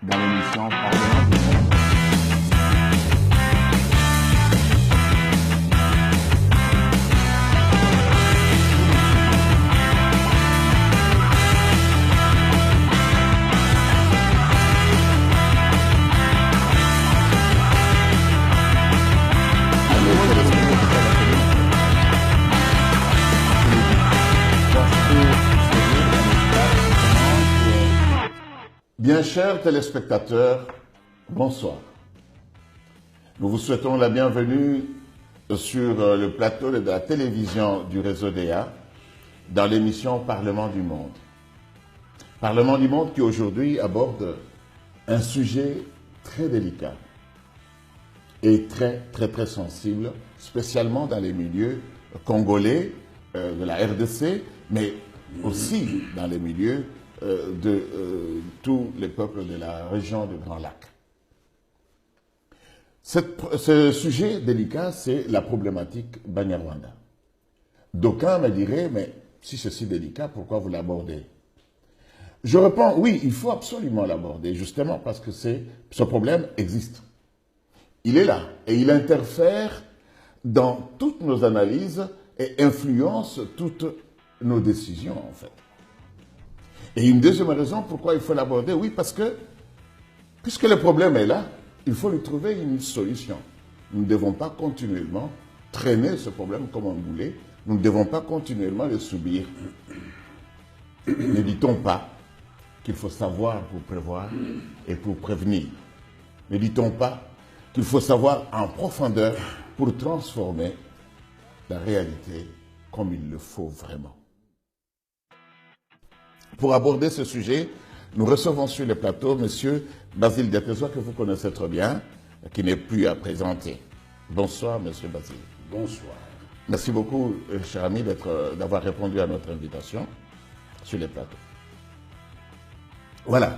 dans l'émission Parlement du monde. Bien chers téléspectateurs, bonsoir. Nous vous souhaitons la bienvenue sur le plateau de la télévision du réseau DEA dans l'émission Parlement du monde. Parlement du monde qui aujourd'hui aborde un sujet très délicat et très sensible, spécialement dans les milieux congolais de la RDC, mais aussi dans les milieux de tous les peuples de la région du Grand Lac. Ce sujet délicat, c'est la problématique Banyarwanda. D'aucuns me diraient, mais si c'est si délicat, pourquoi vous l'abordez? Je réponds, oui, il faut absolument l'aborder, justement parce que ce problème existe. Il est là et il interfère dans toutes nos analyses et influence toutes nos décisions, en fait. Et une deuxième raison pourquoi il faut l'aborder, oui, parce que, puisque le problème est là, il faut lui trouver une solution. Nous ne devons pas continuellement traîner ce problème comme un boulet, nous ne devons pas continuellement le subir. Ne dit-on pas qu'il faut savoir pour prévoir et pour prévenir? Ne dit-on pas qu'il faut savoir en profondeur pour transformer la réalité comme il le faut vraiment? Pour aborder ce sujet, nous recevons sur le plateau M. Basile Diatezoa, que vous connaissez très bien, qui n'est plus à présenter. Bonsoir, M. Basile. Bonsoir. Merci beaucoup, cher ami, d'avoir répondu à notre invitation sur le plateau. Voilà.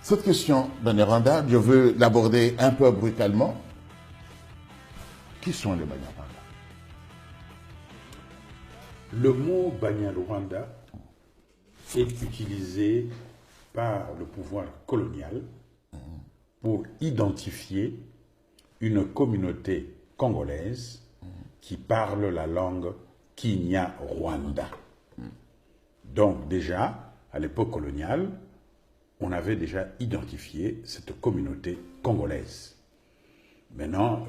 Cette question, Banyarwanda, je veux l'aborder un peu brutalement. Qui sont les Banyarwanda? Le mot Banyarwanda est utilisé par le pouvoir colonial pour identifier une communauté congolaise qui parle la langue Kinyarwanda. Donc déjà, à l'époque coloniale, on avait déjà identifié cette communauté congolaise. Maintenant,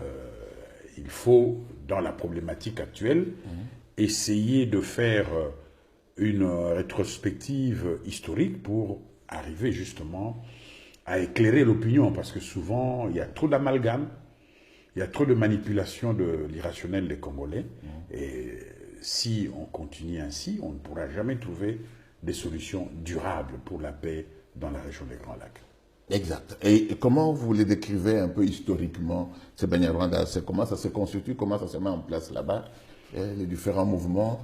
il faut, dans la problématique actuelle, essayer de faire une rétrospective historique pour arriver justement à éclairer l'opinion, parce que souvent il y a trop d'amalgame, il y a trop de manipulation de l'irrationnel des Congolais, et si on continue ainsi, on ne pourra jamais trouver des solutions durables pour la paix dans la région des Grands Lacs. Exact. Et comment vous les décrivez un peu historiquement, ces Banyarwanda? Comment ça se constitue, comment ça se met en place là-bas, les différents mouvements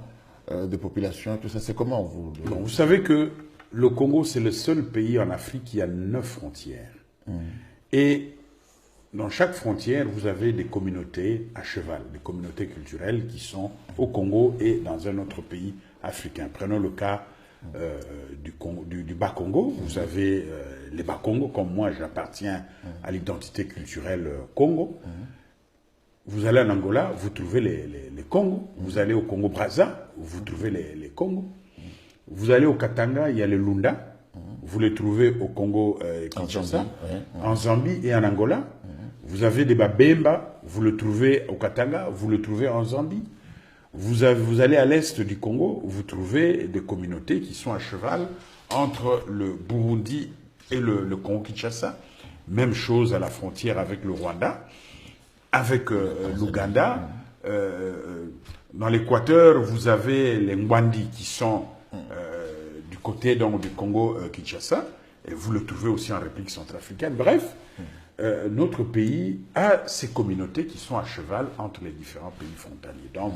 de population, tout ça, c'est comment vous... Bon, vous savez que le Congo, c'est le seul pays en Afrique qui a 9 frontières. Et dans chaque frontière, vous avez des communautés à cheval, des communautés culturelles qui sont au Congo et dans un autre pays africain. Prenons le cas du Bas-Congo. Vous avez les Bas-Congo, comme moi, j'appartiens à l'identité culturelle Congo. Vous allez en Angola, vous trouvez les Congos. Vous allez au Congo-Brazza, vous trouvez les Congos. Vous allez au Katanga, il y a les Lunda. Vous les trouvez au Congo-Kinshasa, en Zambie et en Angola. Vous avez des Babemba, vous le trouvez au Katanga, vous le trouvez en Zambie. Vous allez à l'est du Congo, vous trouvez des communautés qui sont à cheval entre le Burundi et le Congo-Kinshasa. Même chose à la frontière avec le Rwanda. Avec l'Ouganda, dans l'Équateur, vous avez les Ngwandi qui sont du côté donc, du Congo-Kinshasa, et vous le trouvez aussi en République centrafricaine. Bref, notre pays a ces communautés qui sont à cheval entre les différents pays frontaliers. Donc,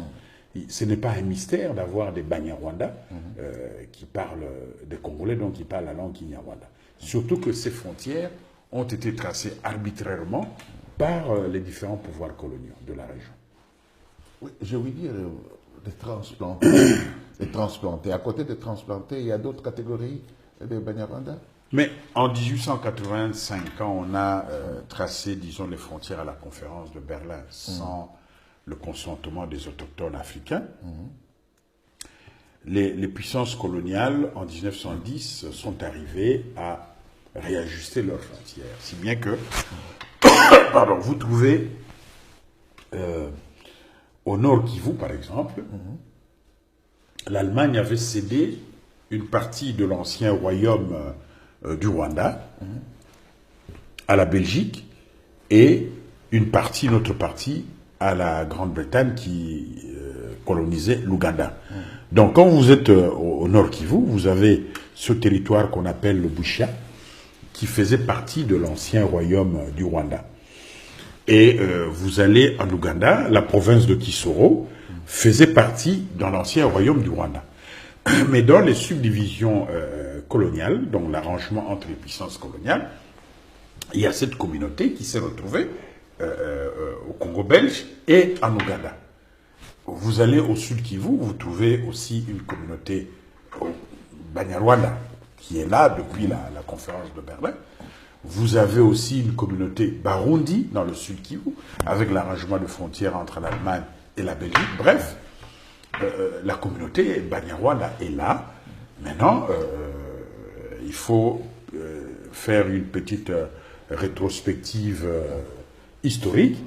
ce n'est pas un mystère d'avoir des Banyarwanda qui parlent, des Congolais, donc qui parlent la langue Kinyarwanda. Surtout que ces frontières ont été tracées arbitrairement par les différents pouvoirs coloniaux de la région. Oui, je veux dire, des transplantés. À côté des transplantés, il y a d'autres catégories de Banyarwanda? Mais en 1885, quand on a tracé, disons, les frontières à la conférence de Berlin sans le consentement des autochtones africains, les puissances coloniales, en 1910, sont arrivées à réajuster leurs frontières. Si bien que, pardon, vous trouvez au Nord Kivu, par exemple, l'Allemagne avait cédé une partie de l'ancien royaume du Rwanda à la Belgique et une autre partie à la Grande-Bretagne qui colonisait l'Ouganda. Donc quand vous êtes au Nord Kivu, vous avez ce territoire qu'on appelle le Bushia, qui faisait partie de l'ancien royaume du Rwanda. Et vous allez en Ouganda, la province de Kisoro faisait partie dans l'ancien royaume du Rwanda. Mais dans les subdivisions coloniales, donc l'arrangement entre les puissances coloniales, il y a cette communauté qui s'est retrouvée au Congo belge et en Ouganda. Vous allez au sud Kivu, vous trouvez aussi une communauté au Banyarwanda qui est là depuis la conférence de Berlin. Vous avez aussi une communauté Barundi dans le sud Kivu, avec l'arrangement de frontières entre l'Allemagne et la Belgique. Bref, la communauté Banyarwanda est là. Maintenant, il faut faire une petite rétrospective historique.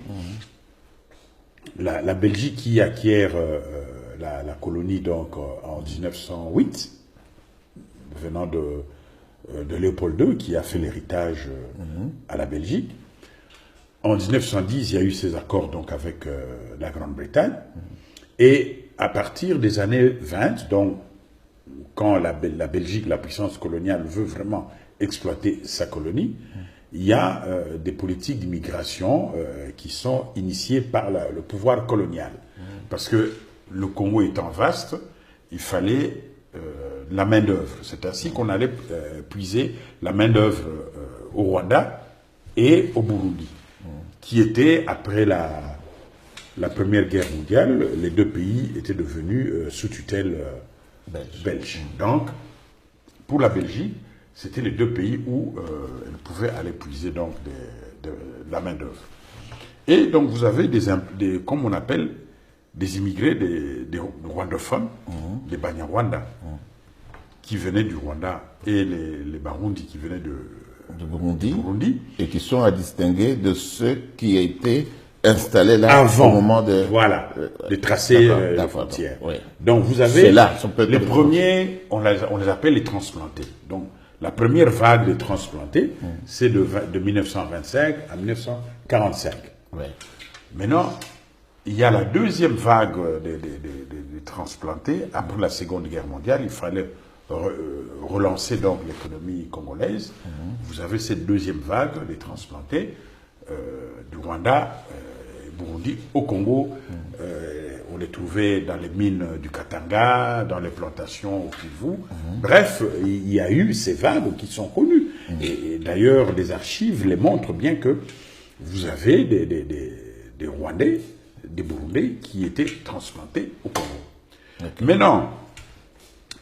La Belgique qui acquiert la colonie donc en 1908, venant de Léopold II, qui a fait l'héritage à la Belgique. En 1910, il y a eu ces accords donc avec la Grande-Bretagne. Et à partir des années 20, donc quand la Belgique, la puissance coloniale, veut vraiment exploiter sa colonie, il y a des politiques d'immigration qui sont initiées par le pouvoir colonial. Parce que le Congo étant vaste, il fallait la main-d'œuvre. C'est ainsi qu'on allait puiser la main-d'œuvre au Rwanda et au Burundi, qui étaient, après la Première Guerre mondiale, les deux pays étaient devenus sous tutelle belge. Donc, pour la Belgique, c'était les deux pays où elle pouvait aller puiser donc de la main-d'œuvre. Et donc, vous avez comme on appelle, des immigrés, des rwandophones, des Banyarwanda, qui venaient du Rwanda, et les Barundi qui venaient de Burundi, et qui sont à distinguer de ceux qui étaient installés là avant, au moment de... Voilà, de tracer les frontières. Oui. Donc, vous avez les premiers, on les appelle les transplantés. Donc, la première vague de transplantés, c'est de 1925 à 1945. Ouais. Maintenant, il y a la deuxième vague des transplantés. Après la Seconde Guerre mondiale, il fallait relancer donc l'économie congolaise. Vous avez cette deuxième vague des transplantés du Rwanda, Burundi, au Congo. On les trouvait dans les mines du Katanga, dans les plantations au Kivu. Bref, il y a eu ces vagues qui sont connues. Et d'ailleurs, les archives les montrent bien que vous avez des Rwandais, des Burundais qui étaient transplantés au Congo. Okay. Maintenant,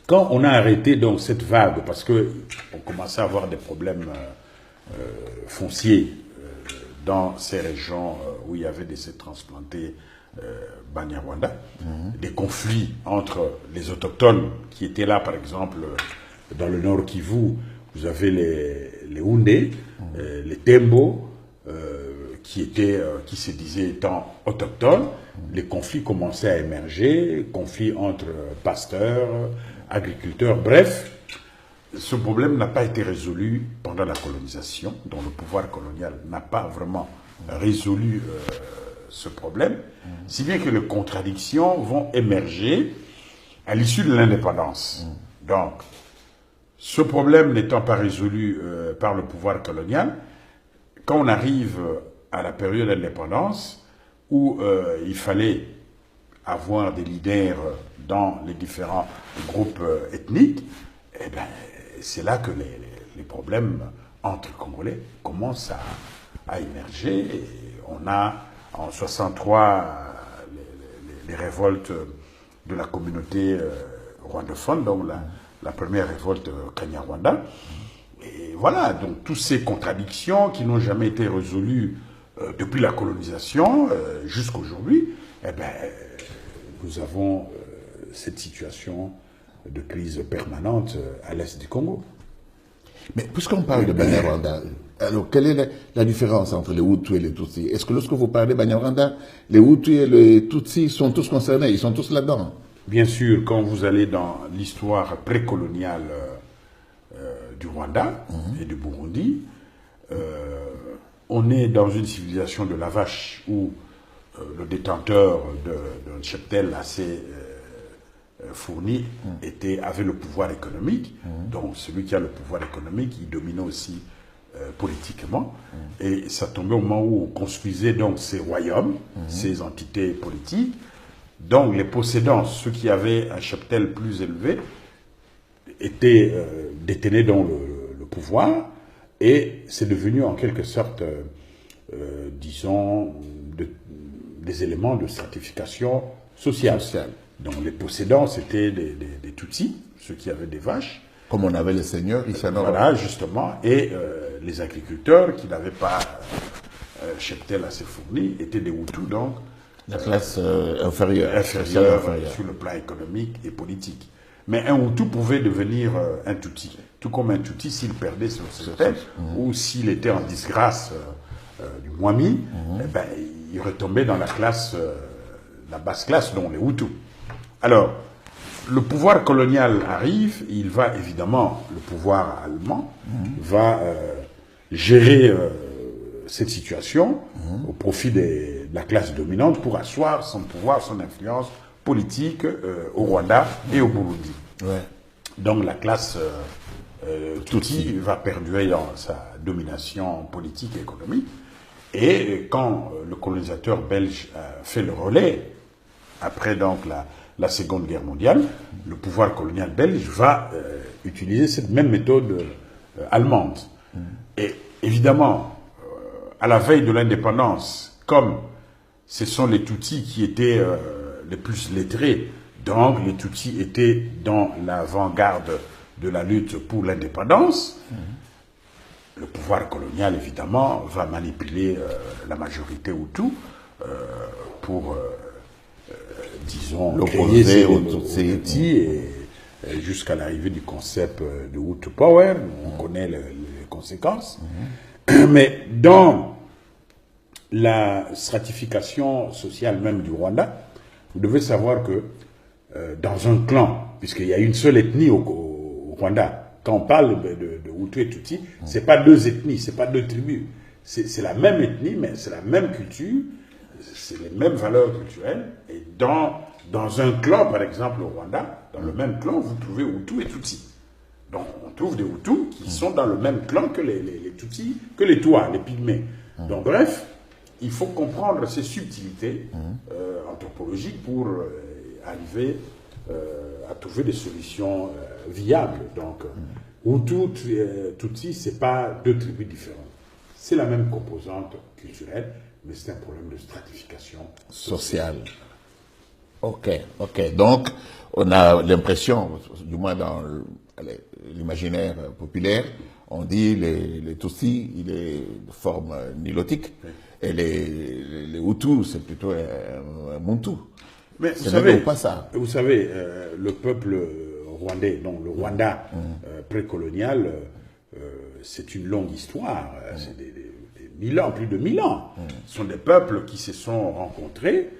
quand on a arrêté donc cette vague, parce qu'on commençait à avoir des problèmes fonciers dans ces régions où il y avait des transplantés Banyarwanda, des conflits entre les autochtones qui étaient là, par exemple, dans le nord Kivu, vous avez les Houndé, les Tembo, qui se disaient étant autochtones. Les conflits commençaient à émerger, conflits entre pasteurs, agriculteurs, bref. Ce problème n'a pas été résolu pendant la colonisation, dont le pouvoir colonial n'a pas vraiment résolu ce problème, si bien que les contradictions vont émerger à l'issue de l'indépendance. Donc, ce problème n'étant pas résolu par le pouvoir colonial, quand on arrive à la période de l'indépendance, où il fallait avoir des leaders dans les différents groupes ethniques, eh bien, c'est là que les problèmes entre Congolais commencent à émerger. Et on a en 63 les révoltes de la communauté rwandophone, donc la première révolte Kanyarwanda. Et voilà, donc toutes ces contradictions qui n'ont jamais été résolues depuis la colonisation jusqu'à aujourd'hui, eh ben, nous avons cette situation de crise permanente à l'est du Congo. Mais puisqu'on parle de Banyarwanda, alors quelle est la différence entre les Hutus et les Tutsis? Est-ce que lorsque vous parlez de Banyarwanda, les Hutus et les Tutsis sont tous concernés, ils sont tous là-dedans? Bien sûr, quand vous allez dans l'histoire précoloniale du Rwanda et du Burundi, on est dans une civilisation de la vache où le détenteur d'un cheptel assez fourni avait le pouvoir économique. Donc celui qui a le pouvoir économique, il dominait aussi politiquement. Et ça tombait au moment où on construisait donc ces royaumes, ces entités politiques. Donc les possédants, ceux qui avaient un cheptel plus élevé, détenaient donc le pouvoir, et c'est devenu en quelque sorte, disons, des éléments de stratification sociale. Donc les possédants, c'était des Tutsis, ceux qui avaient des vaches. Comme on avait les seigneurs ici en Europe. Voilà, justement, et les agriculteurs qui n'avaient pas cheptel assez fourni étaient des Hutus, donc la classe inférieure sur le plan économique et politique. Mais un Hutu pouvait devenir un Tutsi. Tout comme un Tutsi, s'il perdait son cheptel, ou s'il était en disgrâce du Mwami, eh ben, il retombait dans la classe, la basse classe, dont les Hutus. Alors, le pouvoir colonial arrive, il va évidemment, le pouvoir allemand, va gérer cette situation au profit de la classe dominante pour asseoir son pouvoir, son influence politique au Rwanda et au Burundi. Ouais. Donc la classe Tutsi va perdurer dans sa domination politique et économique. Et quand le colonisateur belge fait le relais, après donc la Seconde Guerre mondiale, le pouvoir colonial belge va utiliser cette même méthode allemande. Et évidemment, à la veille de l'indépendance, comme ce sont les Tutsis qui étaient les plus lettrés, donc les Tutsis étaient dans l'avant-garde de la lutte pour l'indépendance, le pouvoir colonial, évidemment, va manipuler la majorité Hutu pour, disons, l'opposer aux Tutsis et jusqu'à l'arrivée du concept de Hutu Power. On connaît les conséquences. Mais dans la stratification sociale même du Rwanda, vous devez savoir que dans un clan, puisqu'il y a une seule ethnie au Rwanda, quand on parle de Hutu et Tutsi, c'est pas deux ethnies, c'est pas deux tribus. C'est la même ethnie, mais c'est la même culture, c'est les mêmes valeurs culturelles. Et dans un clan, par exemple au Rwanda, dans le même clan, vous trouvez Hutu et Tutsi. Donc on trouve des Hutus qui sont dans le même clan que les Tutsis, que les Touas, les Pygmées. Donc bref, il faut comprendre ces subtilités anthropologiques pour arriver à trouver des solutions viables. Donc Hutu, Tutsi, ce n'est pas deux tribus différentes. C'est la même composante culturelle, mais c'est un problème de stratification sociale. Ok. Donc, on a l'impression, du moins dans l'imaginaire populaire, on dit les Tutsis, il est de forme nilotique, et les Hutus, c'est plutôt un Muntu. Mais vous savez, le peuple rwandais, donc le Rwanda précolonial, c'est une longue histoire, c'est des 1000 ans, plus de 1000 ans. Ce sont des peuples qui se sont rencontrés,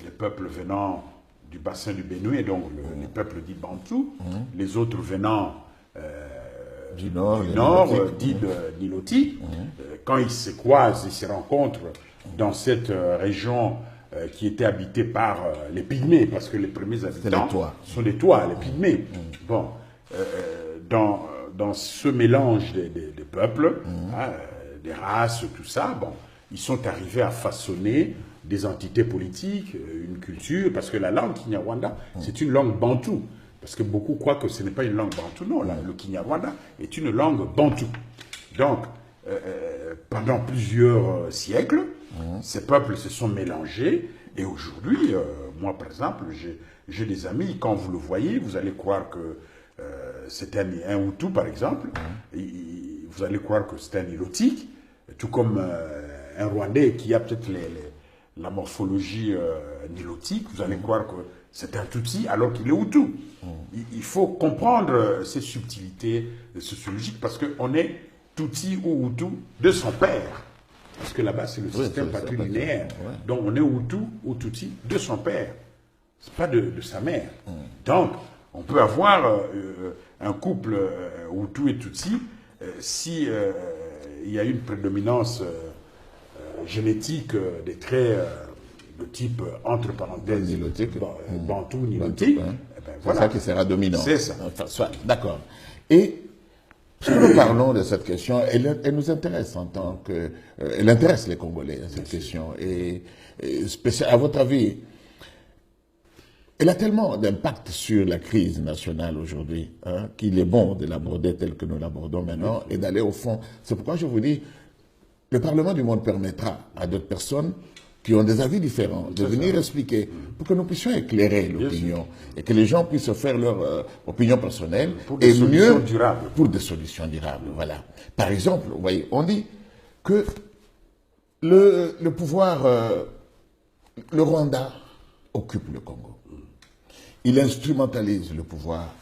les peuples venant du bassin du Bénoué, donc les peuples dits Bantou, les autres venant du nord dits nilotiques. Quand ils se croisent, ils se rencontrent dans cette région qui était habitée par les Pygmées, parce que les premiers habitants sont des Touas, les Pygmées. Bon, dans ce mélange des peuples, des races, tout ça, bon, ils sont arrivés à façonner des entités politiques, une culture, parce que la langue Kinyarwanda, c'est une langue bantou. Parce que beaucoup croient que ce n'est pas une langue bantou. Non, le Kinyarwanda est une langue bantou. Donc, pendant plusieurs siècles, ces peuples se sont mélangés. Et aujourd'hui, moi, par exemple, j'ai des amis, quand vous le voyez, vous allez croire que c'est un Hutu, par exemple. vous allez croire que c'est un Nilotique, tout comme un Rwandais qui a peut-être la morphologie nilotique, vous allez croire que c'est un Tutsi alors qu'il est Hutu. Il faut comprendre ces subtilités sociologiques parce qu'on est Tutsi ou Hutu de son père. Parce que là-bas, c'est le système patrilinéaire. Ouais. Donc, on est Hutu ou Tutsi de son père. C'est pas de sa mère. Donc, on peut avoir un couple Hutu et Tutsi si il y a une prédominance génétique des traits de type, entre parenthèses, bantou, nilotique. Eh ben, voilà. C'est ça qui sera dominant. C'est ça. Enfin, d'accord. Et si nous parlons de cette question, elle nous intéresse en tant que... elle intéresse les Congolais, cette question. Et à votre avis, elle a tellement d'impact sur la crise nationale aujourd'hui qu'il est bon de l'aborder tel que nous l'abordons maintenant et d'aller au fond. C'est pourquoi je vous dis, le Parlement du monde permettra à d'autres personnes qui ont des avis différents de venir expliquer pour que nous puissions éclairer l'opinion et que les gens puissent se faire leur opinion personnelle pour des solutions durables. Pour des solutions durables. Voilà. Par exemple, vous voyez, on dit que le pouvoir, le Rwanda occupe le Congo. Il instrumentalise le pouvoir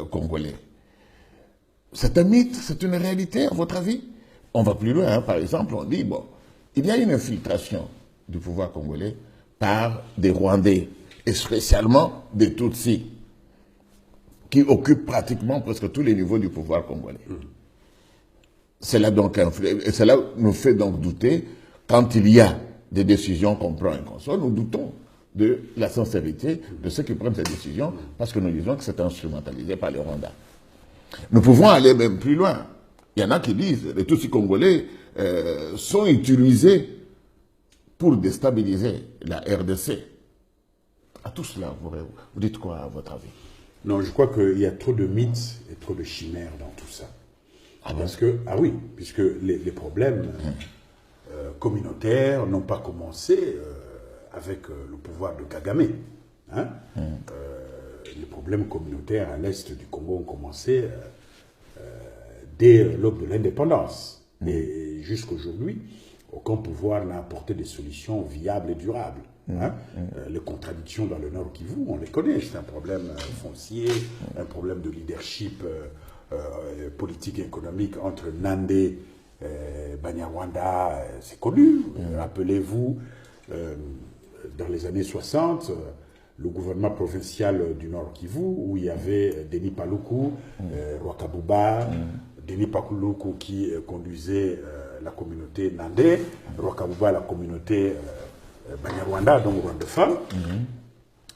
congolais. C'est un mythe, c'est une réalité, à votre avis? On va plus loin, par exemple, on dit, bon, il y a une infiltration du pouvoir congolais par des Rwandais, et spécialement des Tutsis, qui occupent pratiquement presque tous les niveaux du pouvoir congolais. Cela nous fait donc douter, quand il y a des décisions qu'on prend et qu'on sort, nous doutons de la sincérité de ceux qui prennent ces décisions, parce que nous disons que c'est instrumentalisé par le Rwanda. Nous pouvons aller même plus loin. Il y en a qui disent que les Tutsis congolais sont utilisés pour déstabiliser la RDC. À tout cela, vous dites quoi à votre avis? Non, je crois qu'il y a trop de mythes et trop de chimères dans tout ça. Oui, puisque les problèmes communautaires n'ont pas commencé avec le pouvoir de Kagame. Les problèmes communautaires à l'est du Congo ont commencé dès l'aube de l'indépendance. Et jusqu'aujourd'hui, aucun pouvoir n'a apporté des solutions viables et durables. Les contradictions dans le Nord Kivu, on les connaît. C'est un problème foncier, un problème de leadership politique et économique entre Nandé et Banyarwanda. C'est connu. Rappelez-vous, dans les années 60, le gouvernement provincial du Nord Kivu, où il y avait Denis Paluku, Rwakabuba, Denis Paluku qui conduisait la communauté Nandé, Rwakabuba la communauté Banyarwanda, donc rwandophone.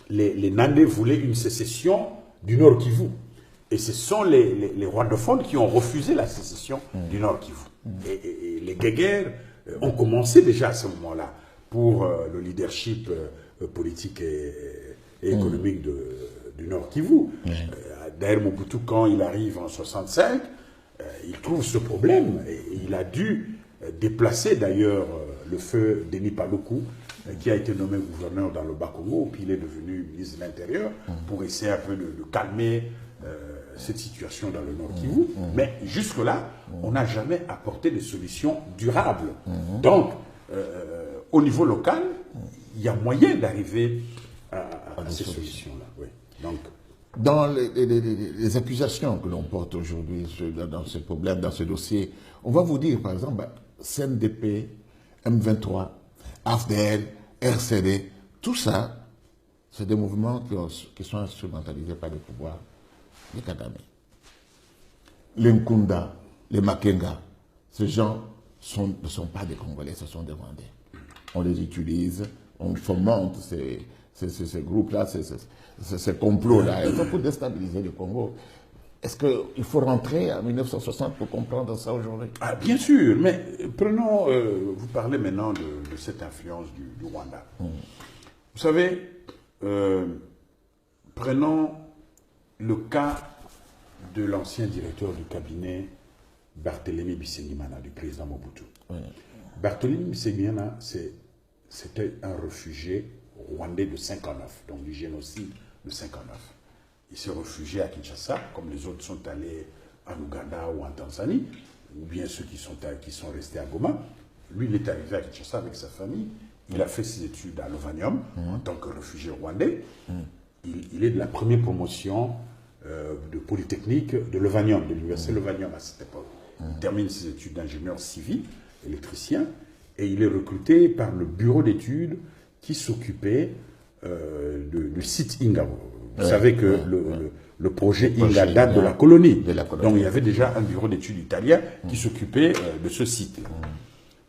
Les Nandés voulaient une sécession du Nord Kivu. Et ce sont les rwandophones qui ont refusé la sécession du Nord Kivu. Et les guéguerres ont commencé déjà à ce moment-là pour le leadership politique et économique du Nord Kivu. D'ailleurs, Mobutu, quand il arrive en 65, il trouve ce problème et il a dû déplacer d'ailleurs le feu Denis Paluku, qui a été nommé gouverneur dans le Bas-Congo, puis il est devenu ministre de l'Intérieur pour essayer un peu de calmer cette situation dans le Nord Kivu. Mais jusque-là, on n'a jamais apporté de solutions durables. Donc, au niveau local, il y a moyen d'arriver à ces solutions-là. Oui. Donc, dans les accusations que l'on porte aujourd'hui dans ce problème, dans ce dossier, on va vous dire, par exemple, CNDP, M23, AFDL, RCD, tout ça, c'est des mouvements qui sont instrumentalisés par le pouvoir de Kagame. Les Nkunda, les Makenga, ces gens ne sont pas des Congolais, ce sont des Rwandais. On les utilise, on fomente ces groupes-là, ces complots-là, pour déstabiliser le Congo. Est-ce qu'il faut rentrer en 1960 pour comprendre ça aujourd'hui? Bien sûr, mais prenons, vous parlez maintenant de cette influence du Rwanda. Vous savez, prenons le cas de l'ancien directeur du cabinet Barthélemy Bisengimana, du président Mobutu. Barthélemy Bisengimana, c'était un réfugié rwandais de 59, donc du génocide de 59. Il s'est réfugié à Kinshasa, comme les autres sont allés en Ouganda ou en Tanzanie. ou bien ceux qui sont restés à Goma. Lui, il est arrivé à Kinshasa avec sa famille. Il a fait ses études à Lovanium en tant que réfugié rwandais. Il est de la première promotion de Polytechnique de Lovanium, de l'université Lovanium à cette époque. Il termine ses études d'ingénieur civil, électricien, et il est recruté par le bureau d'études qui s'occupait du site Inga. Vous savez que le projet Inga date de la colonie. Donc il y avait déjà un bureau d'études italien qui s'occupait de ce site-là.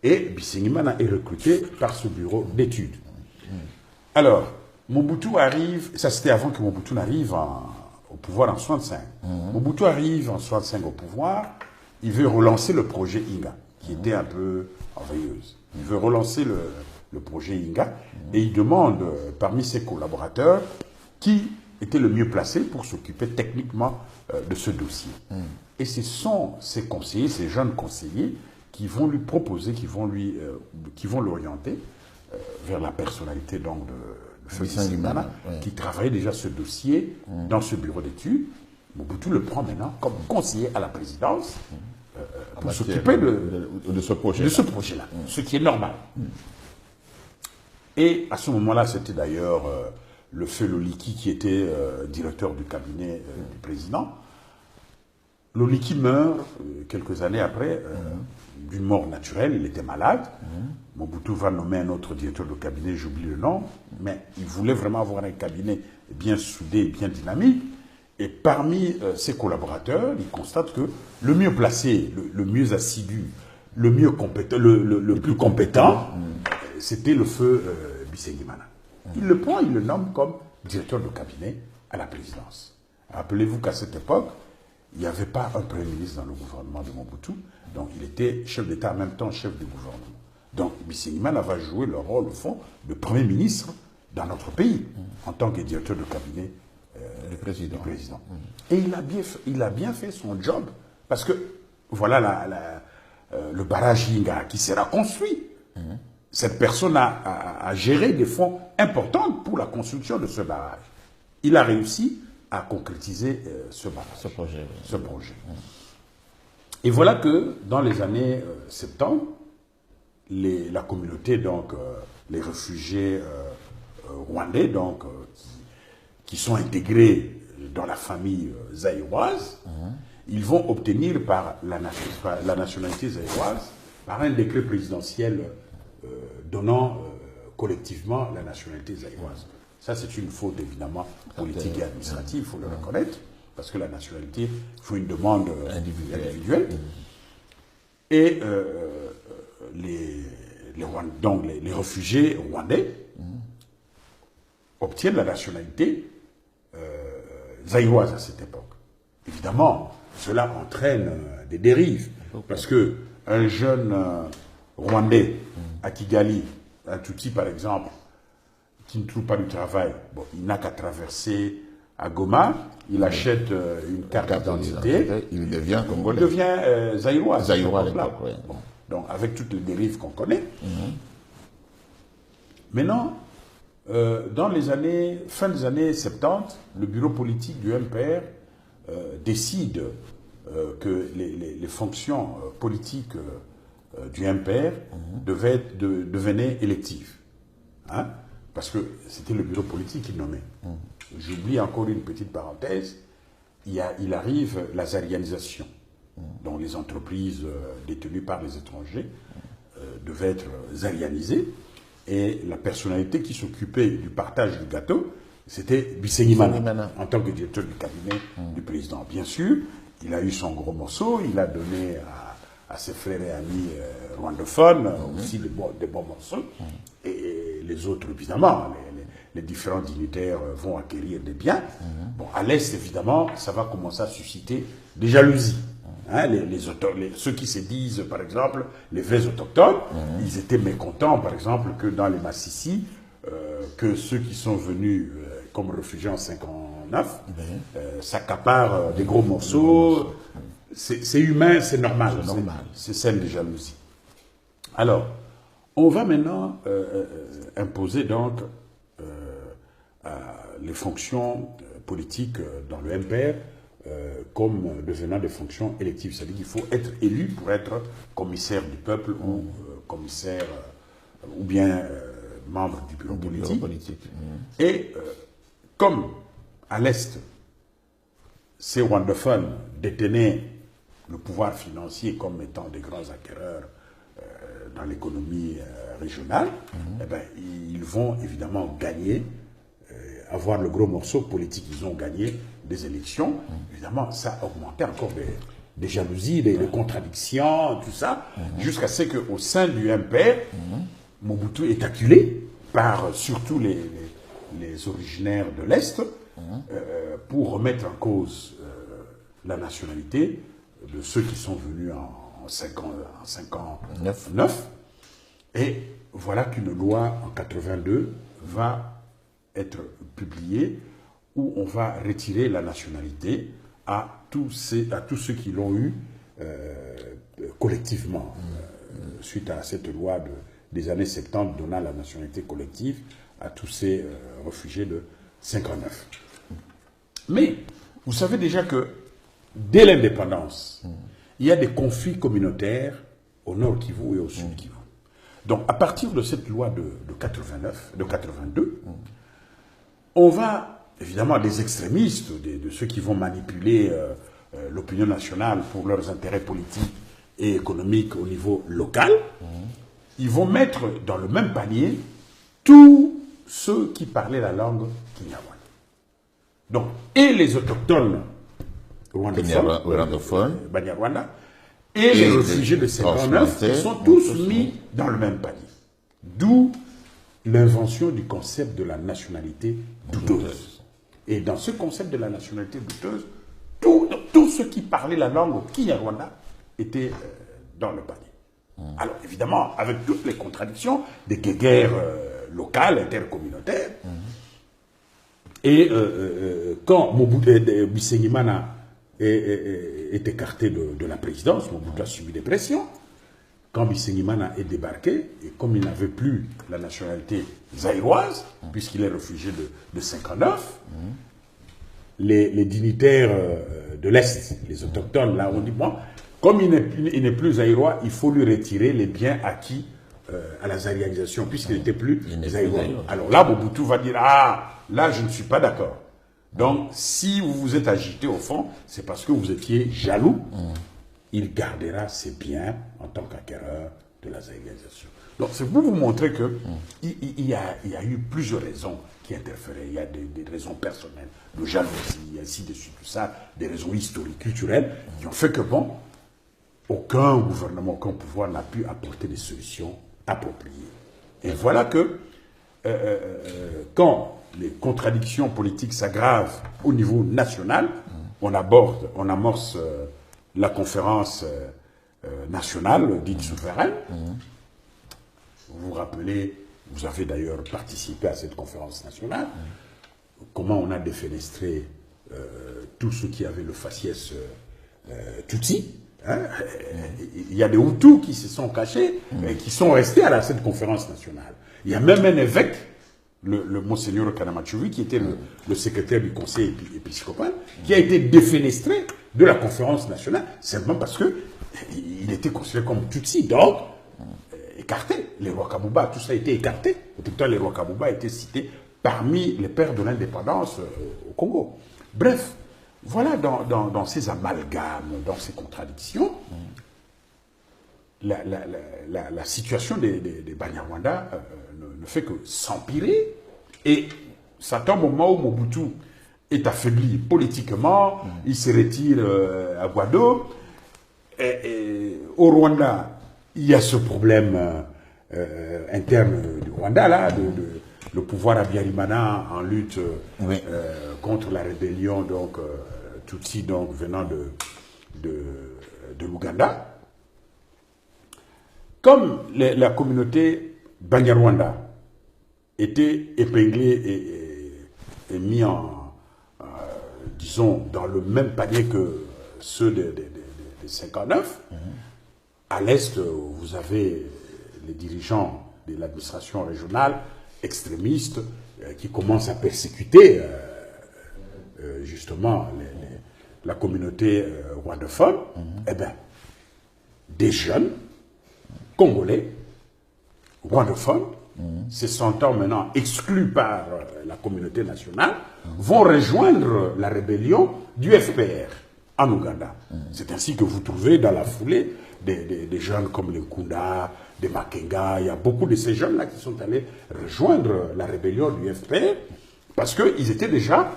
Et Bisengimana est recruté par ce bureau d'études. Alors, Mobutu arrive, ça c'était avant que Mobutu n'arrive au pouvoir en 65. Mobutu arrive en 65 au pouvoir, il veut relancer le projet Inga, qui était un peu en veilleuse. Il veut relancer le projet Inga, et il demande parmi ses collaborateurs qui était le mieux placé pour s'occuper techniquement de ce dossier. Et ce sont ces conseillers, ces jeunes conseillers, qui vont lui proposer, qui vont l'orienter vers la personnalité donc de Bisengimana, qui travaillait déjà ce dossier dans ce bureau d'études. Mobutu le prend maintenant comme conseiller à la présidence pour s'occuper de ce projet-là, ce qui est normal. Et à ce moment-là, c'était d'ailleurs le feu Loliki qui était directeur du cabinet du président. Loliki meurt quelques années après d'une mort naturelle, il était malade. Mobutu va nommer un autre directeur de cabinet, j'oublie le nom, mais il voulait vraiment avoir un cabinet bien soudé, bien dynamique. Et parmi ses collaborateurs, il constate que le mieux placé, le mieux assidu, le mieux compétent, le plus compétent, c'était le feu Bisengimana. Il le prend, il le nomme comme directeur de cabinet à la présidence. Rappelez-vous qu'à cette époque, il n'y avait pas un premier ministre dans le gouvernement de Mobutu, donc il était chef d'État en même temps chef du gouvernement. Donc Bisengimana va jouer le rôle, au fond, de premier ministre dans notre pays, en tant que directeur de cabinet du président. Et il a bien fait son job, parce que voilà le barrage Inga qui sera construit. Cette personne a géré des fonds importants pour la construction de ce barrage. Il a réussi à concrétiser ce projet. Et voilà que dans les années 70, la communauté, donc les réfugiés rwandais, donc qui sont intégrés dans la famille zaïroise, ils vont obtenir par la nationalité zaïroise par un décret présidentiel donnant collectivement la nationalité zaïroise. Ça, c'est une faute, évidemment, politique et administrative, il faut le reconnaître, parce que la nationalité, il faut une demande individuelle. Et les réfugiés rwandais obtiennent la nationalité zaïroise à cette époque. Évidemment, cela entraîne des dérives, parce que un jeune Rwandais à Kigali, un Tutsi par exemple, qui ne trouve pas du travail, bon, il n'a qu'à traverser à Goma, il achète une carte d'identité, il devient congolais. Il devient zaïrois. Bon. Donc, avec toutes les dérives qu'on connaît. Maintenant, dans les fin des années 70, le bureau politique du MPR décide que les fonctions politiques du MPR devenaient électives. Hein? Parce que c'était le bureau politique qui nommait. J'oublie encore une petite parenthèse. Il arrive la zarianisation. Donc les entreprises détenues par les étrangers devaient être zarianisées. Et la personnalité qui s'occupait du partage du gâteau, c'était Bisengimana, en tant que directeur du cabinet du président. Bien sûr, il a eu son gros morceau, il a donné à ses frères et amis rwandophones aussi des bons morceaux. Et les autres, évidemment, les différents dignitaires vont acquérir des biens. Bon, à l'Est, évidemment, ça va commencer à susciter des jalousies. Hein, ceux qui se disent, par exemple, les vrais autochtones, ils étaient mécontents, par exemple, que dans les Massissi, que ceux qui sont venus comme réfugiés en 59 s'accaparent des gros morceaux. C'est humain, c'est normal. C'est celle des jalousies. Alors, on va maintenant imposer donc les fonctions politiques dans le MPR comme devenant des fonctions électives. C'est-à-dire qu'il faut être élu pour être commissaire du peuple ou commissaire ou bien membre du bureau politique. Et comme à l'Est, ces rwandophones détenaient le pouvoir financier comme étant des grands acquéreurs dans l'économie régionale, eh ben, ils vont évidemment gagner, avoir le gros morceau politique. Ils ont gagné des élections. Évidemment, ça a augmenté encore des jalousies, des contradictions, tout ça, jusqu'à ce qu'au sein du MPR, Mobutu est acculé par surtout les originaires de l'Est pour remettre en cause la nationalité de ceux qui sont venus en 59. Et voilà qu'une loi en 82 va être publiée où on va retirer la nationalité à tous ceux qui l'ont eu collectivement, suite à cette loi des années 70 donnant la nationalité collective à tous ces réfugiés de 59. Mais vous savez déjà que dès l'indépendance, il y a des conflits communautaires au nord Kivu et au sud Kivu. Donc à partir de cette loi de 82, on va, évidemment, des extrémistes, de ceux qui vont manipuler l'opinion nationale pour leurs intérêts politiques et économiques au niveau local, ils vont mettre dans le même panier tous ceux qui parlaient la langue kinyarwanda. Donc, et les autochtones rwandophones, Banyarwanda, et les réfugiés de 59, ils sont tous mis dans le même panier. D'où l'invention du concept de la nationalité douteuse. Et dans ce concept de la nationalité douteuse, tous ceux qui parlaient la langue kinyarwanda étaient dans le panier. Alors évidemment, avec toutes les contradictions, des guerres locales, intercommunautaires, et quand Bisengimana est écarté de la présidence, Mobutu a subi des pressions. Quand Bisengimana est débarqué, et comme il n'avait plus la nationalité zaïroise, puisqu'il est réfugié de 59, les dignitaires de l'Est, les autochtones, là, ont dit, bon, comme il n'est plus zaïrois, il faut lui retirer les biens acquis à la zaïrisation, puisqu'il n'était plus zaïrois. Alors là, Mobutu va dire, ah, là, je ne suis pas d'accord. Donc, si vous vous êtes agité au fond, c'est parce que vous étiez jaloux. Il gardera ses biens en tant qu'acquéreur de la zaïrisation. Donc, c'est pour vous montrer que il y a eu plusieurs raisons qui interféraient. Il y a des raisons personnelles, de jalousie, ainsi de suite, tout ça, des raisons historiques, culturelles, qui ont fait que, bon, aucun gouvernement, aucun pouvoir n'a pu apporter des solutions appropriées. Et voilà que, quand les contradictions politiques s'aggravent au niveau national, on amorce la conférence nationale dite souveraine. Vous vous rappelez, vous avez d'ailleurs participé à cette conférence nationale, comment on a défenestré tous ceux qui avaient le faciès Tutsi. Il y a des Hutus qui se sont cachés et qui sont restés à cette conférence nationale. Il y a même un évêque, le Monseigneur Kanamachuvi, qui était le secrétaire du conseil épiscopal, qui a été défenestré de la conférence nationale, simplement parce qu'il était considéré comme Tutsi, donc écarté. Les Rwakabuba, tout ça a été écarté. Et pourtant, les Rwakabuba étaient cités parmi les pères de l'indépendance au Congo. Bref, voilà dans ces amalgames, dans ces contradictions, la situation des Banyarwanda ne fait que s'empirer. Et ça tombe au moment où Mobutu est affaibli politiquement, il se retire à Guado. Et au Rwanda, il y a ce problème interne du Rwanda, là, le pouvoir Habyarimana en lutte contre la rébellion donc, Tutsi donc, venant de l'Ouganda. Comme la communauté Banyarwanda était épinglée et mis disons, dans le même panier que ceux des 59, à l'Est, vous avez les dirigeants de l'administration régionale extrémistes qui commencent à persécuter justement la communauté rwandophone, eh bien, des jeunes congolais rwandophones, se sentant maintenant exclus par la communauté nationale, vont rejoindre la rébellion du FPR en Ouganda. C'est ainsi que vous trouvez dans la foulée des jeunes comme les Kunda, des Makenga. Il y a beaucoup de ces jeunes-là qui sont allés rejoindre la rébellion du FPR parce qu'ils étaient déjà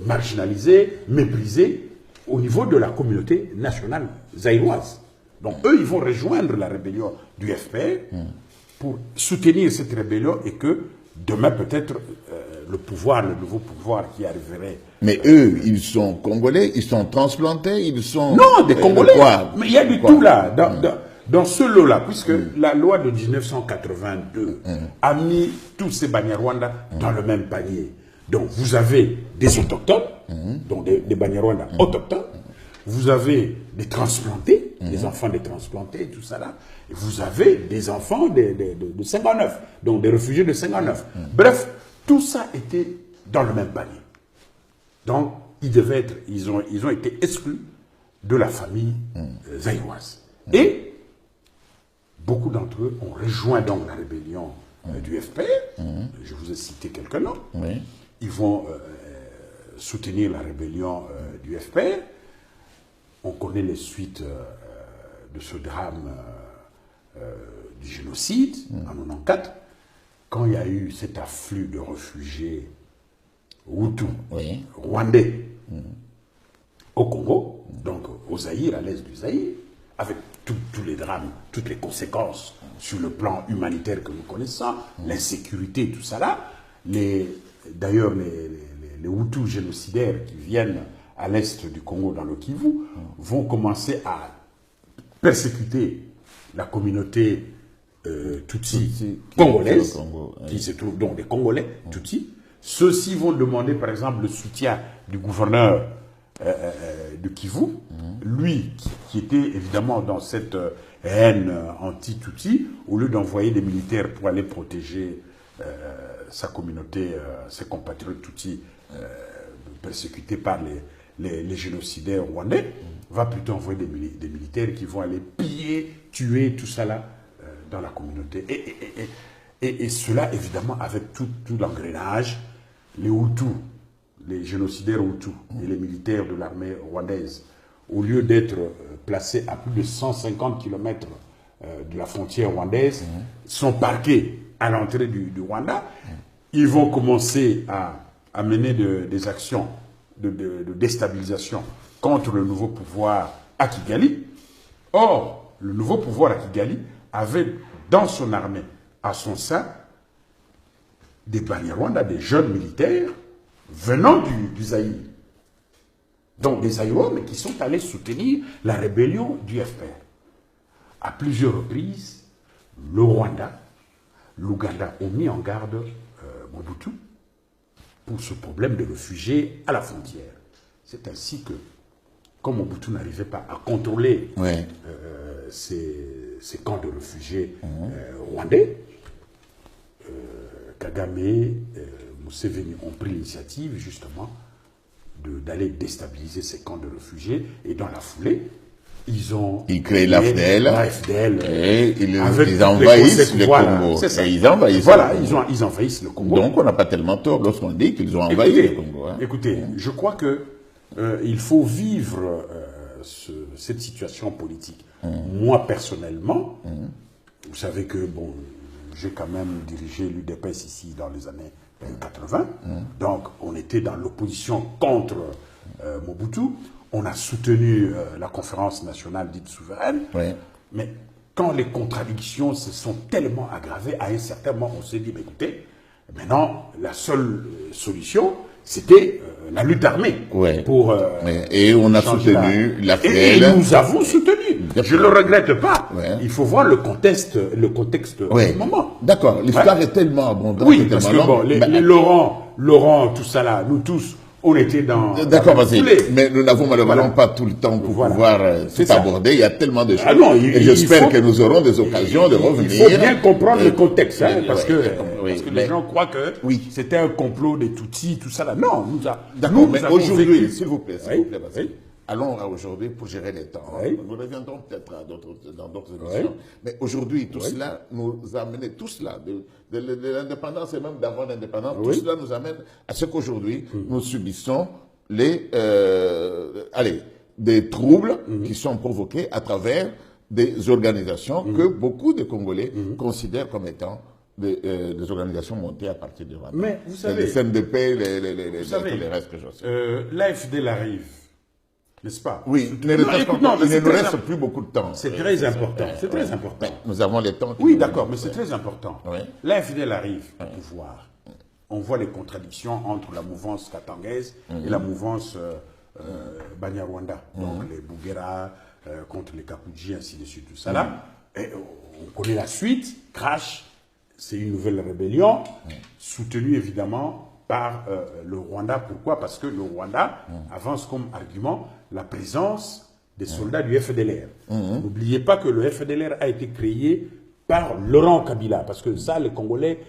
marginalisés, méprisés au niveau de la communauté nationale zaïroise. Donc eux, ils vont rejoindre la rébellion du FPR pour soutenir cette rébellion et que demain peut-être le nouveau pouvoir qui arriverait. Mais eux, ils sont congolais, ils sont transplantés, ils sont... Non, des Congolais. Mais il y a du tout là, dans ce lot-là, puisque la loi de 1982 a mis tous ces Banyarwanda dans le même panier. Donc vous avez des autochtones, donc des Banyarwanda autochtones, vous avez des transplantés, des enfants des transplantés, tout ça là, et vous avez des enfants de 59, donc des réfugiés de 59. Bref, tout ça était dans le même panier. Donc, ils ont été exclus de la famille zaïroise. Et beaucoup d'entre eux ont rejoint donc la rébellion du FPR. Je vous ai cité quelques noms. Ils vont soutenir la rébellion du FPR. On connaît les suites de ce drame du génocide en 1994, quand il y a eu cet afflux de réfugiés Hutus, rwandais, au Congo, donc au Zaïre, à l'est du Zaïre, avec tous les drames, toutes les conséquences sur le plan humanitaire que nous connaissons, l'insécurité, tout ça là. D'ailleurs, les Hutus génocidaires qui viennent à l'est du Congo, dans le Kivu, vont commencer à persécuter la communauté Tutsi congolaise, qui se trouve donc des Congolais Tutsi. Ceux-ci vont demander, par exemple, le soutien du gouverneur de Kivu, lui qui était évidemment dans cette haine anti-Tutsi, au lieu d'envoyer des militaires pour aller protéger sa communauté, ses compatriotes Tutsi persécutés par les génocidaires rwandais, va plutôt envoyer des militaires qui vont aller piller, tuer, tout ça là, dans la communauté. Et cela, évidemment, avec tout l'engrenage, les Hutus, les génocidaires Hutus et les militaires de l'armée rwandaise, au lieu d'être placés à plus de 150 km de la frontière rwandaise, sont parqués à l'entrée du Rwanda. Ils vont commencer à mener des actions de déstabilisation contre le nouveau pouvoir à Kigali. Or, le nouveau pouvoir à Kigali avait dans son armée, à son sein, des Banyarwanda, des jeunes militaires venant du Zaïre. Donc des Zaïrois, mais qui sont allés soutenir la rébellion du FPR. À plusieurs reprises, le Rwanda, l'Ouganda ont mis en garde Mobutu pour ce problème de réfugiés à la frontière. C'est ainsi que, comme Mobutu n'arrivait pas à contrôler ces camps de réfugiés rwandais, Kagame et Museveni ont pris l'initiative justement d'aller déstabiliser ces camps de réfugiés, et dans la foulée, ils créent l'AFDL et ils envahissent le Congo. C'est ça. Ils envahissent ils envahissent le Congo. Donc on n'a pas tellement tort lorsqu'on dit qu'ils ont envahi le Congo. Écoutez, je crois que il faut vivre cette situation politique. Moi, personnellement, vous savez que, bon, j'ai quand même dirigé l'UDPS ici dans les années 80. Donc, on était dans l'opposition contre Mobutu. On a soutenu la conférence nationale dite souveraine. Mais quand les contradictions se sont tellement aggravées, à un certain moment, on s'est dit, mais écoutez, maintenant, la seule solution, c'était la lutte armée. Et on a soutenu l'AFDL. Et nous avons soutenu. Je ne le regrette pas. Il faut voir le contexte du moment. D'accord. L'histoire est tellement abondante. Oui, parce que bon, les Laurent, tout ça là, nous tous, on était dans... D'accord, vas-y. Mais nous n'avons malheureusement pas tout le temps pour pouvoir tout aborder. Il y a tellement de choses. Et j'espère que nous aurons des occasions de revenir. Il faut bien comprendre le contexte, parce que... parce que les gens croient que c'était un complot des Tutsis, tout ça là. Non, d'accord, mais aujourd'hui, s'il vous plaît, oui. Allons à aujourd'hui pour gérer les temps. Oui. Nous reviendrons peut-être dans d'autres émissions. Mais aujourd'hui, tout cela nous a amené, tout cela, de l'indépendance et même d'avant l'indépendance, tout cela nous amène à ce qu'aujourd'hui, nous subissons des troubles qui sont provoqués à travers des organisations que beaucoup de Congolais considèrent comme étant des organisations montées à partir du Rwanda. Mais vous savez, les CNDP, tous les restes que je sais. L'AFD arrive. N'est-ce pas? Oui, il ne nous reste plus beaucoup de temps. C'est très important. C'est très important. Nous avons les temps. Oui, d'accord, mais c'est très important. Oui. L'AFDL arrive au pouvoir. On voit les contradictions entre la mouvance katangaise et la mouvance Banyarwanda. Donc les Bougera contre les Kapudji, ainsi de suite, tout ça là. Et on connaît la suite. Crash, c'est une nouvelle rébellion, soutenue évidemment par le Rwanda. Pourquoi? Parce que le Rwanda avance comme argument la présence des soldats du FDLR. N'oubliez pas que le FDLR a été créé par Laurent Kabila, parce que ça, les Congolais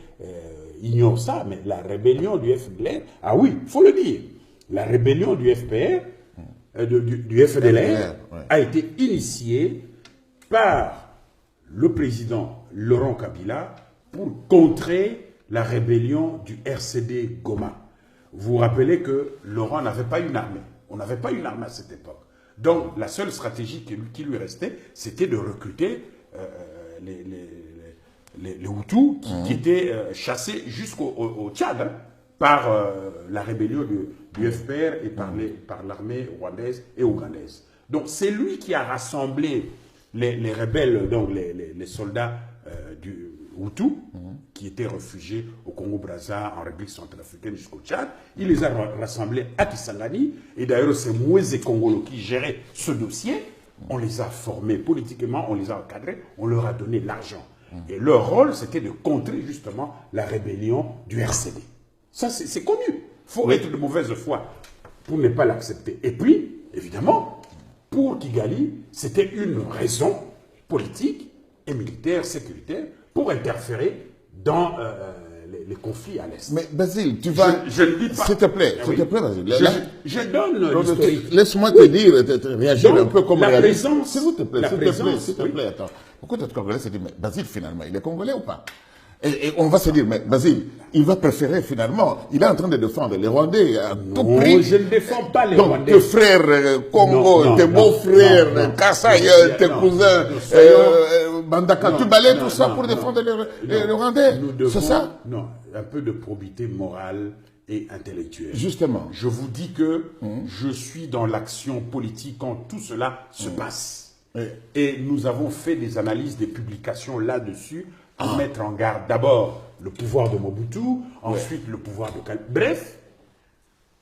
ignorent ça, mais la rébellion du FDLR, ah oui, il faut le dire, la rébellion du FPR, du FDLR, a été initiée par le président Laurent Kabila pour contrer la rébellion du RCD Goma. Vous vous rappelez que Laurent n'avait pas une armée. On n'avait pas une armée à cette époque. Donc, la seule stratégie qui lui restait, c'était de recruter les Hutus qui étaient chassés jusqu'au Tchad par la rébellion du FPR et par l'armée rwandaise et ougandaise. Donc, c'est lui qui a rassemblé les rebelles, donc les soldats du Hutus, qui étaient réfugiés au Congo-Brazza, en République centrafricaine jusqu'au Tchad. Il les a rassemblés à Kisangani. Et d'ailleurs, c'est Moïse Congolo qui gérait ce dossier. On les a formés politiquement, on les a encadrés, on leur a donné l'argent. Et leur rôle, c'était de contrer justement la rébellion du RCD. Ça, c'est connu. Il faut être de mauvaise foi pour ne pas l'accepter. Et puis, évidemment, pour Kigali, c'était une raison politique et militaire, sécuritaire, pour interférer dans les conflits à l'Est. Mais Basile, tu vas... Je ne dis pas... S'il te plaît, Basile. Je donne l'historique. Laisse-moi te dire, réagir un peu comme la présence... S'il te plaît, attends. Pourquoi notre Congolais se dit, mais Basile, finalement, il est Congolais ou pas? Et on va se dire, mais Basile, il va préférer finalement, il est en train de défendre les Rwandais à tout prix. Je ne défends pas les Donc Rwandais. tes frères Congo, tes beaux-frères, Kassai, tes cousins, Bandaka, tu balayes tout ça pour défendre les Rwandais. C'est ça? Non, un peu de probité morale et intellectuelle. Justement. Je vous dis que je suis dans l'action politique quand tout cela se passe. Et nous avons fait des analyses, des publications là-dessus, pour mettre en garde d'abord le pouvoir de Mobutu, ensuite le pouvoir de Kabila. Bref,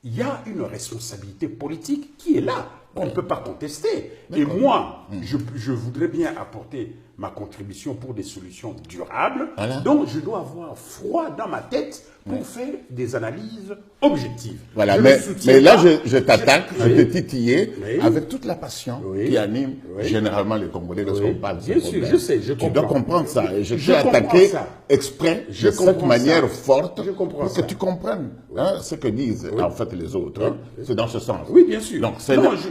il y a une responsabilité politique qui est là, qu'on ne peut pas contester. Et moi, je voudrais bien apporter ma contribution pour des solutions durables. Voilà. Donc, je dois avoir froid dans ma tête pour faire des analyses objectives. Voilà, mais là, je t'attaque, je te titillais avec toute la passion qui anime généralement les Congolais lorsqu'on parle de ce problème. Bien sûr, je sais, je comprends. Tu dois comprendre ça. Et je t'ai attaqué exprès de cette manière forte pour que tu comprennes ce que disent en fait les autres. C'est dans ce sens. Oui, bien sûr. Donc,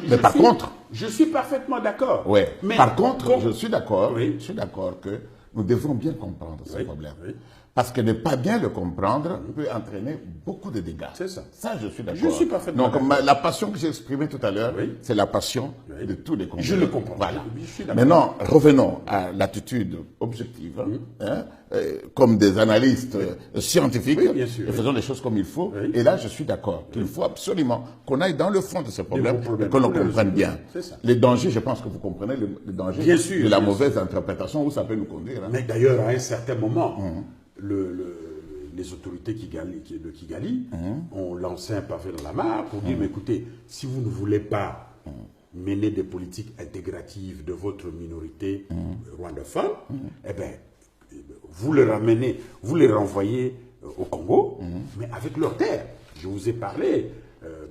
mais par contre... Je suis parfaitement d'accord. Oui. Par contre, je suis d'accord. Je suis d'accord que nous devons bien comprendre ce problème. Parce que ne pas bien le comprendre peut entraîner beaucoup de dégâts. C'est ça. Ça, je suis d'accord. Je suis parfaitement d'accord. Donc, la passion que j'ai exprimée tout à l'heure, c'est la passion de tous les Congolais. Je le comprends. Voilà. Je suis d'accord. Maintenant, revenons à l'attitude objective, comme des analystes scientifiques, et faisons les choses comme il faut. Et là, je suis d'accord qu'il faut absolument qu'on aille dans le fond de ce problème et que l'on comprenne bien. Les dangers, je pense que vous comprenez les dangers de la mauvaise interprétation, où ça peut nous conduire. Mais d'ailleurs, à un certain moment, les autorités de Kigali ont lancé un pavé dans la mare pour dire, mais écoutez, si vous ne voulez pas mener des politiques intégratives de votre minorité rwandophone, eh bien, vous les ramenez, vous les renvoyez au Congo, mais avec leurs terres. Je vous ai parlé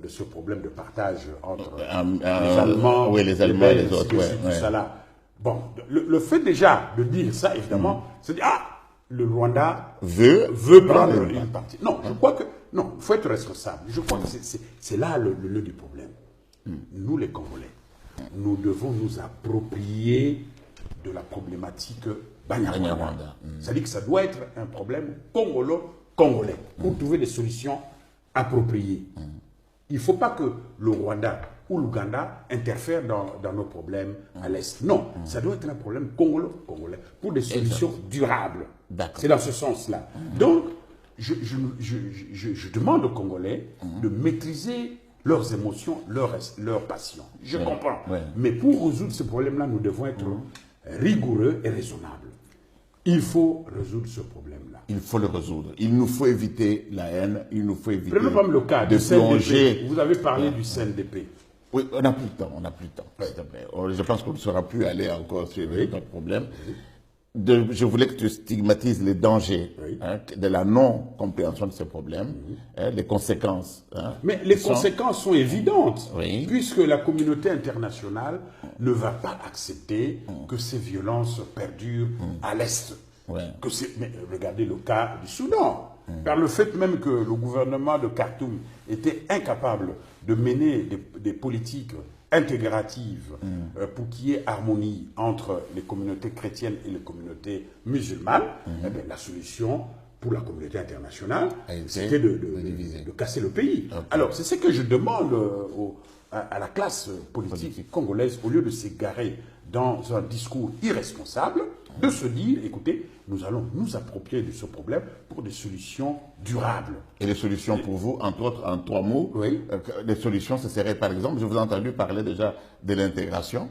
de ce problème de partage entre les Allemands, les Allemands et les autres. Tout ça là. Bon, le fait déjà de dire ça, évidemment, c'est dire, le Rwanda veut prendre une partie. Non, je crois que... Non, il faut être responsable. Je crois que c'est là le nœud du problème. Nous, les Congolais, nous devons nous approprier de la problématique Banyarwanda. C'est-à-dire que ça doit être un problème congolais pour trouver des solutions appropriées. Il ne faut pas que le Rwanda ou l'Ouganda interfèrent dans nos problèmes à l'Est. Non, ça doit être un problème congolais pour des solutions durables. C'est dans ce sens-là. Donc, je demande aux Congolais de maîtriser leurs émotions, leurs passions. Je comprends. Mais pour résoudre ce problème-là, nous devons être rigoureux et raisonnables. Il faut résoudre ce problème-là. Il faut le résoudre. Il nous faut éviter la haine, il nous faut éviter prenons comme le cas de du CNDP. plonger. Vous avez parlé du CNDP. Oui, on n'a plus de temps, s'il te plaît. Je pense qu'on ne saura plus aller encore sur notre problème. Je voulais que tu stigmatises les dangers de la non-compréhension de ce problème, les conséquences. Mais les conséquences sont évidentes, puisque la communauté internationale ne va pas accepter que ces violences perdurent à l'Est. Mais regardez le cas du Soudan. Par le fait même que le gouvernement de Khartoum était incapable de mener des politiques intégratives pour qu'il y ait harmonie entre les communautés chrétiennes et les communautés musulmanes, eh bien, la solution pour la communauté internationale, c'était de casser le pays. Alors, c'est ce que je demande à la classe politique congolaise, au lieu de s'égarer dans un discours irresponsable, de se dire, écoutez, nous allons nous approprier de ce problème pour des solutions durables. Et les solutions pour vous, entre autres, en 3 mots, les solutions, ce serait par exemple, je vous ai entendu parler déjà de l'intégration.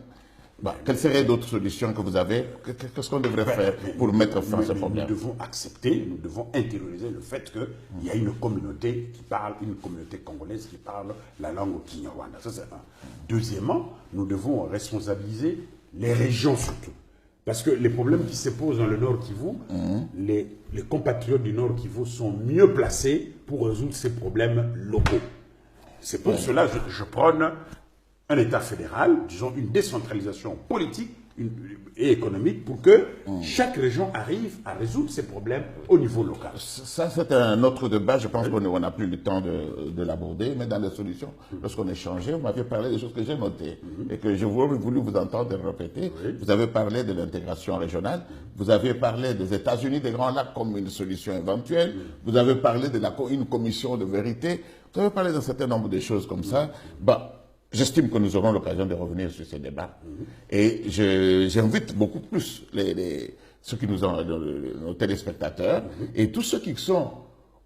Quelles seraient d'autres solutions que vous avez? Qu'est-ce qu'on devrait faire pour mettre fin à ce problème? Nous devons accepter, nous devons intérioriser le fait qu'il y a une communauté qui parle, une communauté congolaise qui parle la langue Kinyarwanda. Ça, c'est un. Deuxièmement, nous devons responsabiliser les régions surtout. Parce que les problèmes qui se posent dans le Nord Kivu, les compatriotes du Nord Kivu sont mieux placés pour résoudre ces problèmes locaux. C'est pour cela que je prône un État fédéral, disons une décentralisation politique et économique pour que chaque région arrive à résoudre ses problèmes au niveau local. Ça, c'est un autre débat. Je pense qu'on n'a plus le temps de l'aborder, mais dans les solutions, lorsqu'on échangeait, vous m'aviez parlé des choses que j'ai notées et que je voulu vous entendre répéter. Vous avez parlé de l'intégration régionale, vous avez parlé des États-Unis des Grands Lacs comme une solution éventuelle, vous avez parlé de une commission de vérité, vous avez parlé d'un certain nombre de choses comme ça. J'estime que nous aurons l'occasion de revenir sur ces débats. Et j'invite beaucoup plus ceux qui nous ont, nos téléspectateurs, et tous ceux qui sont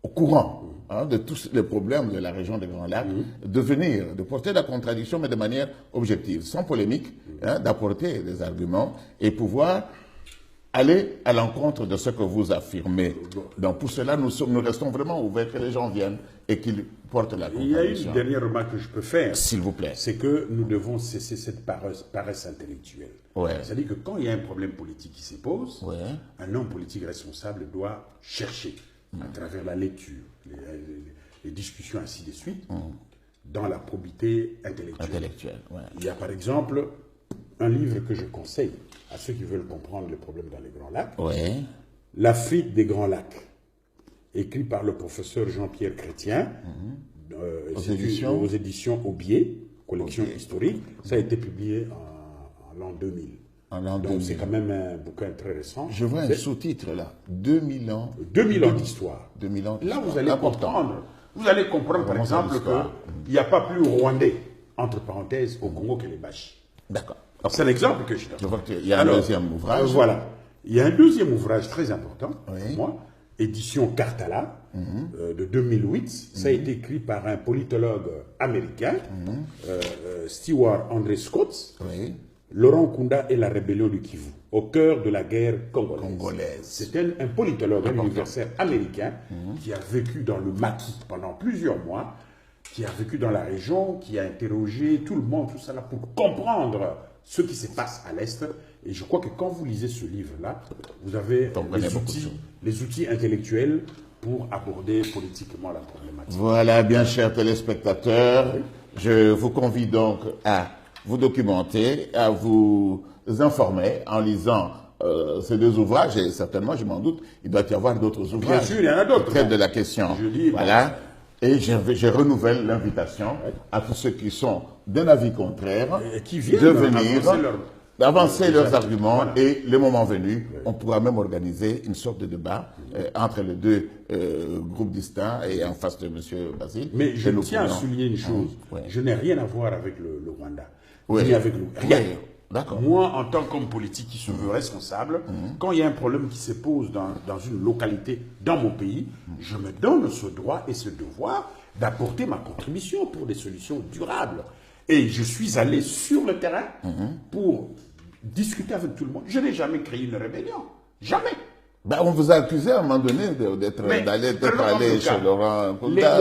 au courant de tous les problèmes de la région des Grands Lacs, de venir, de porter la contradiction, mais de manière objective, sans polémique, d'apporter des arguments et pouvoir aller à l'encontre de ce que vous affirmez. Donc pour cela, nous restons vraiment ouverts, que les gens viennent et qu'ils portent la contradiction. Il y a une dernière remarque que je peux faire. S'il vous plaît. C'est que nous devons cesser cette paresse intellectuelle. C'est-à-dire que quand il y a un problème politique qui se pose, un homme politique responsable doit chercher, à travers la lecture, les discussions, ainsi de suite, dans la probité intellectuelle. Il y a par exemple un livre que je conseille à ceux qui veulent comprendre les problèmes dans les Grands Lacs. L'Afrique des Grands Lacs, écrit par le professeur Jean-Pierre Chrétien, aux éditions Aubier, collection historique. Ça a été publié en l'an 2000. Donc c'est quand même un bouquin très récent. Je vois un sous-titre là, 2000 ans. 2000 ans d'histoire. Là, vous allez comprendre. Vous allez comprendre, par exemple, qu'il n'y a pas plus rwandais, entre parenthèses, au Congo que les Bachis. D'accord. C'est l'exemple que je donne. Je vois qu'il y a un deuxième ouvrage. Voilà. Il y a un deuxième ouvrage très important pour moi, édition Cartala, de 2008. Ça a été écrit par un politologue américain, Stewart André Scott. Laurent Kunda et la rébellion du Kivu, au cœur de la guerre congolaise. C'est un politologue, un universitaire américain qui a vécu dans le maquis pendant plusieurs mois, qui a vécu dans la région, qui a interrogé tout le monde, tout ça là, pour comprendre ce qui se passe à l'Est. Et je crois que quand vous lisez ce livre-là, vous avez les outils intellectuels pour aborder politiquement la problématique. Voilà, bien chers téléspectateurs, je vous convie donc à vous documenter, à vous informer en lisant ces deux ouvrages, et certainement, je m'en doute, il doit y avoir d'autres ouvrages. Bien sûr, il y en a d'autres. Qui traitent de la question. Je dis, voilà. Et je renouvelle l'invitation à tous ceux qui sont d'un avis contraire qui viennent de venir d'avancer leurs exact. arguments, Voilà. et le moment venu, on pourra même organiser une sorte de débat entre les deux groupes distincts et en face de M. Basile. Mais je tiens à souligner une chose. Je n'ai rien à voir avec le Rwanda. Ni avec le... Rien. D'accord. Moi, en tant qu'homme politique qui se veut responsable, quand il y a un problème qui se pose dans une localité, dans mon pays, je me donne ce droit et ce devoir d'apporter ma contribution pour des solutions durables. Et je suis allé sur le terrain pour discuter avec tout le monde. Je n'ai jamais créé une rébellion. Jamais. Ben, on vous a accusé à un moment donné d'être allé chez Laurent Nkunda.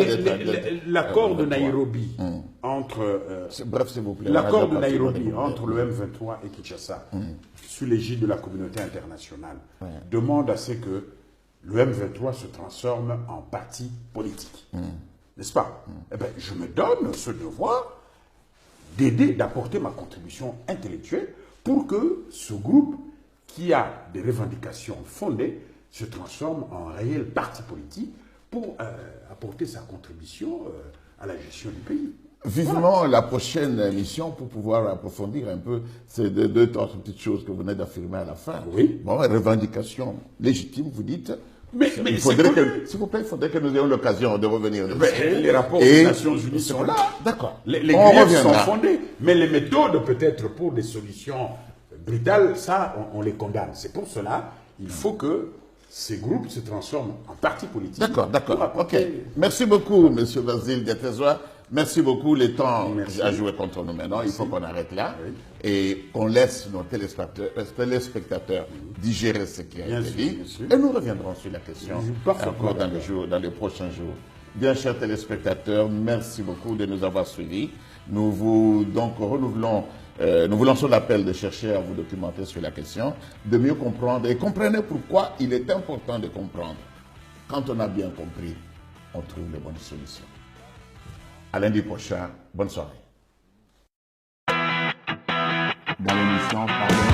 L'accord de Nairobi entre... bref, s'il vous plaît. L'accord de Nairobi entre le M23 et Kinshasa, sous l'égide de la communauté internationale, demande à ce que le M23 se transforme en parti politique. N'est-ce pas? Eh bien, je me donne ce devoir d'aider, d'apporter ma contribution intellectuelle pour que ce groupe qui a des revendications fondées se transforme en réel parti politique pour apporter sa contribution à la gestion du pays. Vivement la prochaine émission pour pouvoir approfondir un peu ces deux autres petites choses que vous venez d'affirmer à la fin. Oui. Bon, revendications légitimes, vous dites. Mais il faudrait que, s'il vous plaît, il faudrait que nous ayons l'occasion de revenir dessus. Les rapports des Nations Unies sont là. D'accord. Les griefs sont fondés. Mais les méthodes, peut-être, pour des solutions brutales, ça, on les condamne. C'est pour cela, il faut que ces groupes se transforment en partis politiques. D'accord. Ok. Merci beaucoup, M. Basile Diatezoa. Merci beaucoup. Le temps a joué contre nous maintenant. Il faut qu'on arrête là et qu'on laisse nos téléspectateurs digérer ce qui a été dit. Et nous reviendrons sur la question encore dans les prochains jours. Bien, chers téléspectateurs, merci beaucoup de nous avoir suivis. Nous vous nous vous lançons l'appel de chercher à vous documenter sur la question, de mieux comprendre et comprenez pourquoi il est important de comprendre. Quand on a bien compris, on trouve les bonnes solutions. À lundi prochain, bonne soirée. Dans l'émission Parlement.